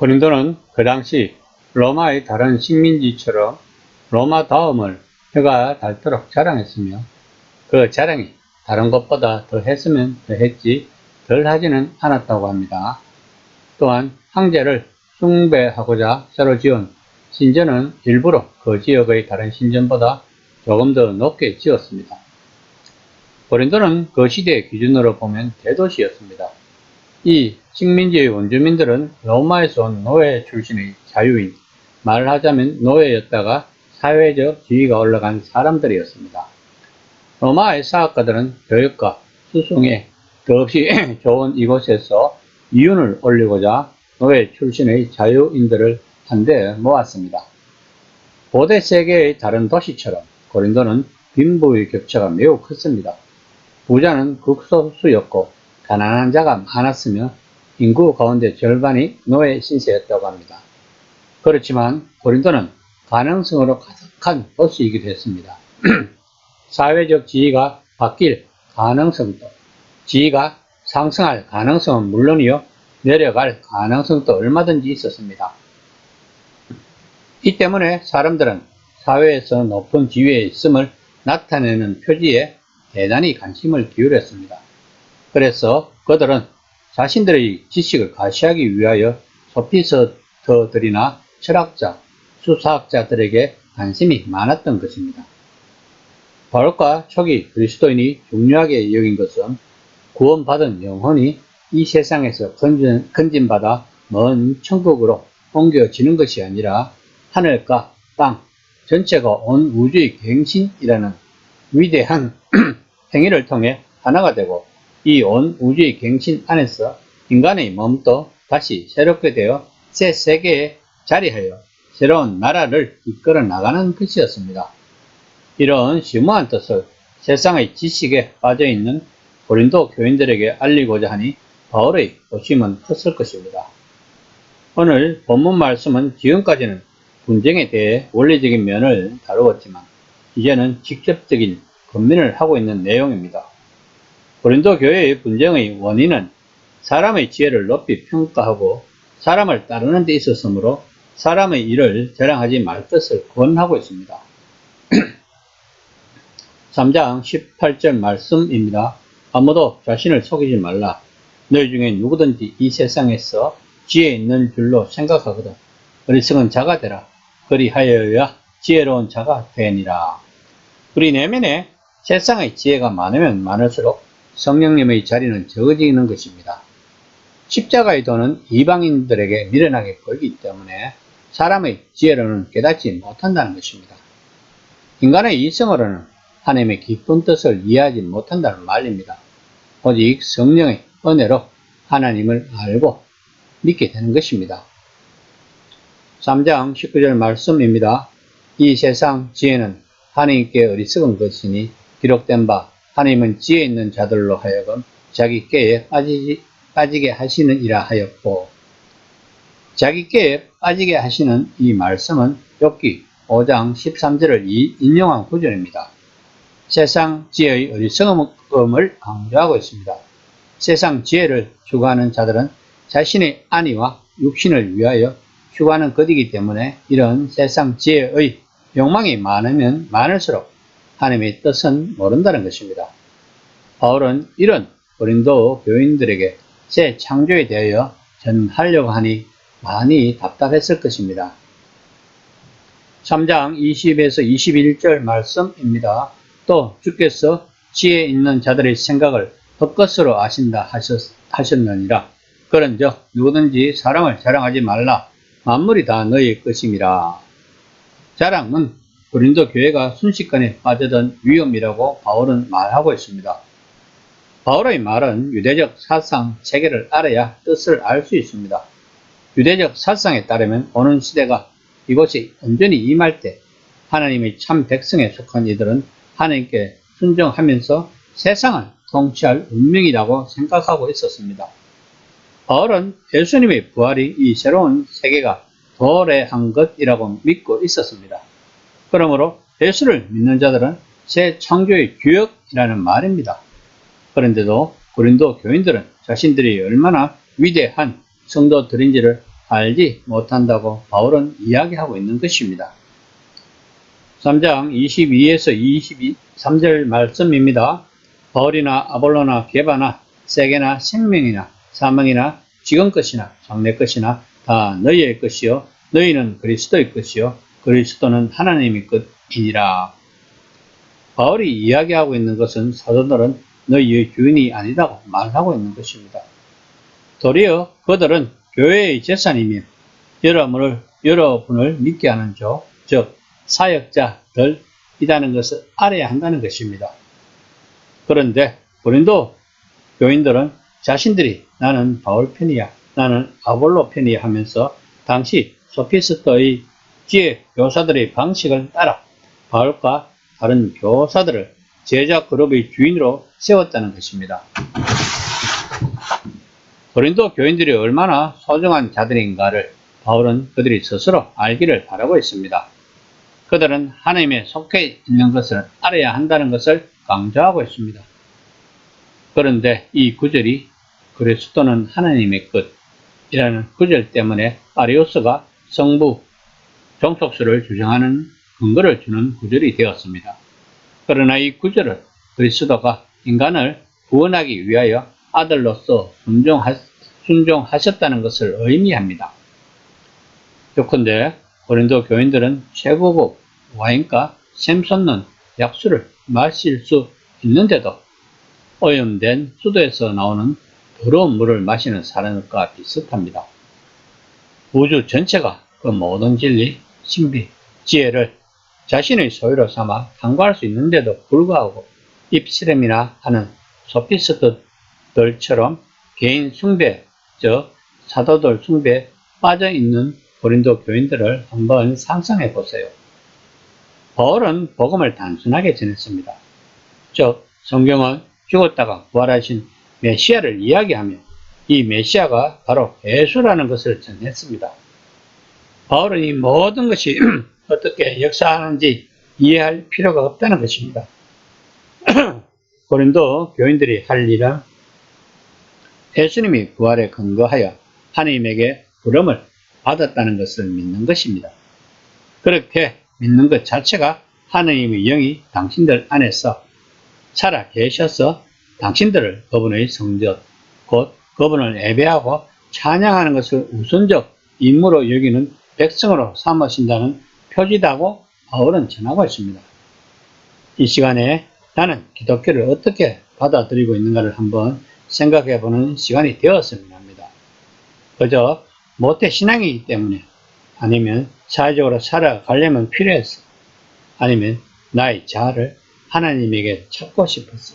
고린도는 그 당시 로마의 다른 식민지처럼 로마 다음을 혀가 닳도록 자랑했으며 그 자랑이 다른 것보다 더 했으면 더 했지 덜 하지는 않았다고 합니다. 또한 황제를 숭배하고자 새로 지은 신전은 일부러 그 지역의 다른 신전보다 조금 더 높게 지었습니다. 고린도는 그 시대의 기준으로 보면 대도시였습니다. 이 식민지의 원주민들은 로마에서 온 노예 출신의 자유인, 말하자면 노예였다가 사회적 지위가 올라간 사람들이었습니다. 로마의 사학가들은 교육과 수송에 더없이 좋은 이곳에서 이윤을 올리고자 노예 출신의 자유인들을 한데 모았습니다. 고대 세계의 다른 도시처럼 고린도는 빈부의 격차가 매우 컸습니다. 부자는 극소수였고 가난한 자가 많았으며 인구 가운데 절반이 노예 신세였다고 합니다. 그렇지만 고린도는 가능성으로 가득한 도시이기도 했습니다. 사회적 지위가 바뀔 가능성도, 지위가 상승할 가능성은 물론이요, 내려갈 가능성도 얼마든지 있었습니다. 이 때문에 사람들은 사회에서 높은 지위에 있음을 나타내는 표지에 대단히 관심을 기울였습니다. 그래서 그들은 자신들의 지식을 과시하기 위하여 소피스터들이나 철학자, 수사학자들에게 관심이 많았던 것입니다. 바울과 초기 그리스도인이 중요하게 여긴 것은 구원받은 영혼이 이 세상에서 건진받아 먼 천국으로 옮겨지는 것이 아니라 하늘과 땅 전체가 온 우주의 갱신이라는 위대한 행위를 통해 하나가 되고 이 온 우주의 갱신 안에서 인간의 몸도 다시 새롭게 되어 새 세계에 자리하여 새로운 나라를 이끌어 나가는 것이었습니다. 이런 심오한 뜻을 세상의 지식에 빠져있는 고린도 교인들에게 알리고자 하니 바울의 도심은 컸을 것입니다. 오늘 본문 말씀은 지금까지는 분쟁에 대해 원리적인 면을 다루었지만 이제는 직접적인 권면을 하고 있는 내용입니다. 고린도 교회의 분쟁의 원인은 사람의 지혜를 높이 평가하고 사람을 따르는 데 있었으므로 사람의 일을 자랑하지 말 것을 권하고 있습니다. 3장 18절 말씀입니다. 아무도 자신을 속이지 말라. 너희 중에 누구든지 이 세상에서 지혜 있는 줄로 생각하거든 어리석은 자가 되라. 그리하여야 지혜로운 자가 되니라. 우리 내면에 세상의 지혜가 많으면 많을수록 성령님의 자리는 적어지는 것입니다. 십자가의 도는 이방인들에게 미련하게 보이기 때문에 사람의 지혜로는 깨닫지 못한다는 것입니다. 인간의 이성으로는 하나님의 깊은 뜻을 이해하지 못한다는 말입니다. 오직 성령의 은혜로 하나님을 알고 믿게 되는 것입니다. 3장 19절 말씀입니다. 이 세상 지혜는 하나님께 어리석은 것이니 기록된 바 하나님은 지혜 있는 자들로 하여금 자기 꾀에 빠지게 하시는 이라 하였고, 자기 꾀에 빠지게 하시는 이 말씀은 욥기 5장 13절을 인용한 구절입니다. 세상 지혜의 어리석음을 강조하고 있습니다. 세상 지혜를 추구하는 자들은 자신의 안위와 육신을 위하여 추구하는 것이기 때문에 이런 세상 지혜의 욕망이 많으면 많을수록 하나님의 뜻은 모른다는 것입니다. 바울은 이런 고린도 교인들에게 새 창조에 대하여 전하려고 하니 많이 답답했을 것입니다. 3장 20에서 21절 말씀입니다. 또 주께서 지혜 있는 자들의 생각을 헛것으로 아신다 하셨느니라. 그런즉 누구든지 사람을 자랑하지 말라. 만물이 다 너희 것임이라. 자랑은 고린도 교회가 순식간에 빠져든 위험이라고 바울은 말하고 있습니다. 바울의 말은 유대적 사상 체계를 알아야 뜻을 알 수 있습니다. 유대적 사상에 따르면 오는 시대가 이곳이 온전히 임할 때 하나님의 참 백성에 속한 이들은 하나님께 순종하면서 세상을 통치할 운명이라고 생각하고 있었습니다. 바울은 예수님의 부활이 이 새로운 세계가 도래한 것이라고 믿고 있었습니다. 그러므로 예수를 믿는 자들은 새 창조의 주역이라는 말입니다. 그런데도 고린도 교인들은 자신들이 얼마나 위대한 성도들인지를 알지 못한다고 바울은 이야기하고 있는 것입니다. 3장 22에서 23절 말씀입니다. 바울이나 아볼로나 게바나 세계나 생명이나 사망이나 지금 것이나 장래 것이나 다 너희의 것이요 너희는 그리스도의 것이요 그리스도는 하나님의 것이니라. 바울이 이야기하고 있는 것은 사도들은 너희의 주인이 아니다고 말하고 있는 것입니다. 도리어 그들은 교회의 재산이며 여러분을 믿게 하는 조, 즉 사역자들이라는 것을 알아야 한다는 것입니다. 그런데 고린도 교인들은 자신들이 나는 바울 편이야, 나는 아볼로 편이야 하면서 당시 소피스토의 지혜 교사들의 방식을 따라 바울과 다른 교사들을 제자 그룹의 주인으로 세웠다는 것입니다. 고린도 교인들이 얼마나 소중한 자들인가를 바울은 그들이 스스로 알기를 바라고 있습니다. 그들은 하나님에 속해 있는 것을 알아야 한다는 것을 강조하고 있습니다. 그런데 이 구절이 그리스도는 하나님의 것이라는 구절 때문에 아리우스가 성부, 종속수를 주장하는 근거를 주는 구절이 되었습니다. 그러나 이 구절은 그리스도가 인간을 구원하기 위하여 아들로서 순종하셨다는 것을 의미합니다. 요컨대 고린도 교인들은 최고급 와인과 샘 솟는 약수를 마실 수 있는데도 오염된 수도에서 나오는 더러운 물을 마시는 사람과 비슷합니다. 우주 전체가 그 모든 진리, 신비, 지혜를 자신의 소유로 삼아 탐구할 수 있는데도 불구하고 입시름이나 하는 소피스트들처럼 개인 숭배, 즉 사도들 숭배에 빠져있는 고린도 교인들을 한번 상상해 보세요. 바울은 복음을 단순하게 전했습니다. 즉 성경은 죽었다가 부활하신 메시아를 이야기하며 이 메시아가 바로 예수라는 것을 전했습니다. 바울은 이 모든 것이 어떻게 역사하는지 이해할 필요가 없다는 것입니다. 고린도 교인들이 할 일은 예수님이 부활에 근거하여 하나님에게 부름을 받았다는 것을 믿는 것입니다. 그렇게 믿는 것 자체가 하나님의 영이 당신들 안에서 살아 계셔서 당신들을 그분의 성전, 곧 그분을 예배하고 찬양하는 것을 우선적 임무로 여기는 백성으로 삼으신다는 표지다고 바울은 전하고 있습니다. 이 시간에 나는 기독교를 어떻게 받아들이고 있는가를 한번 생각해 보는 시간이 되었으면 합니다. 그저 모태신앙이기 때문에, 아니면 사회적으로 살아가려면 필요해서, 아니면 나의 자아를 하나님에게 찾고 싶어서,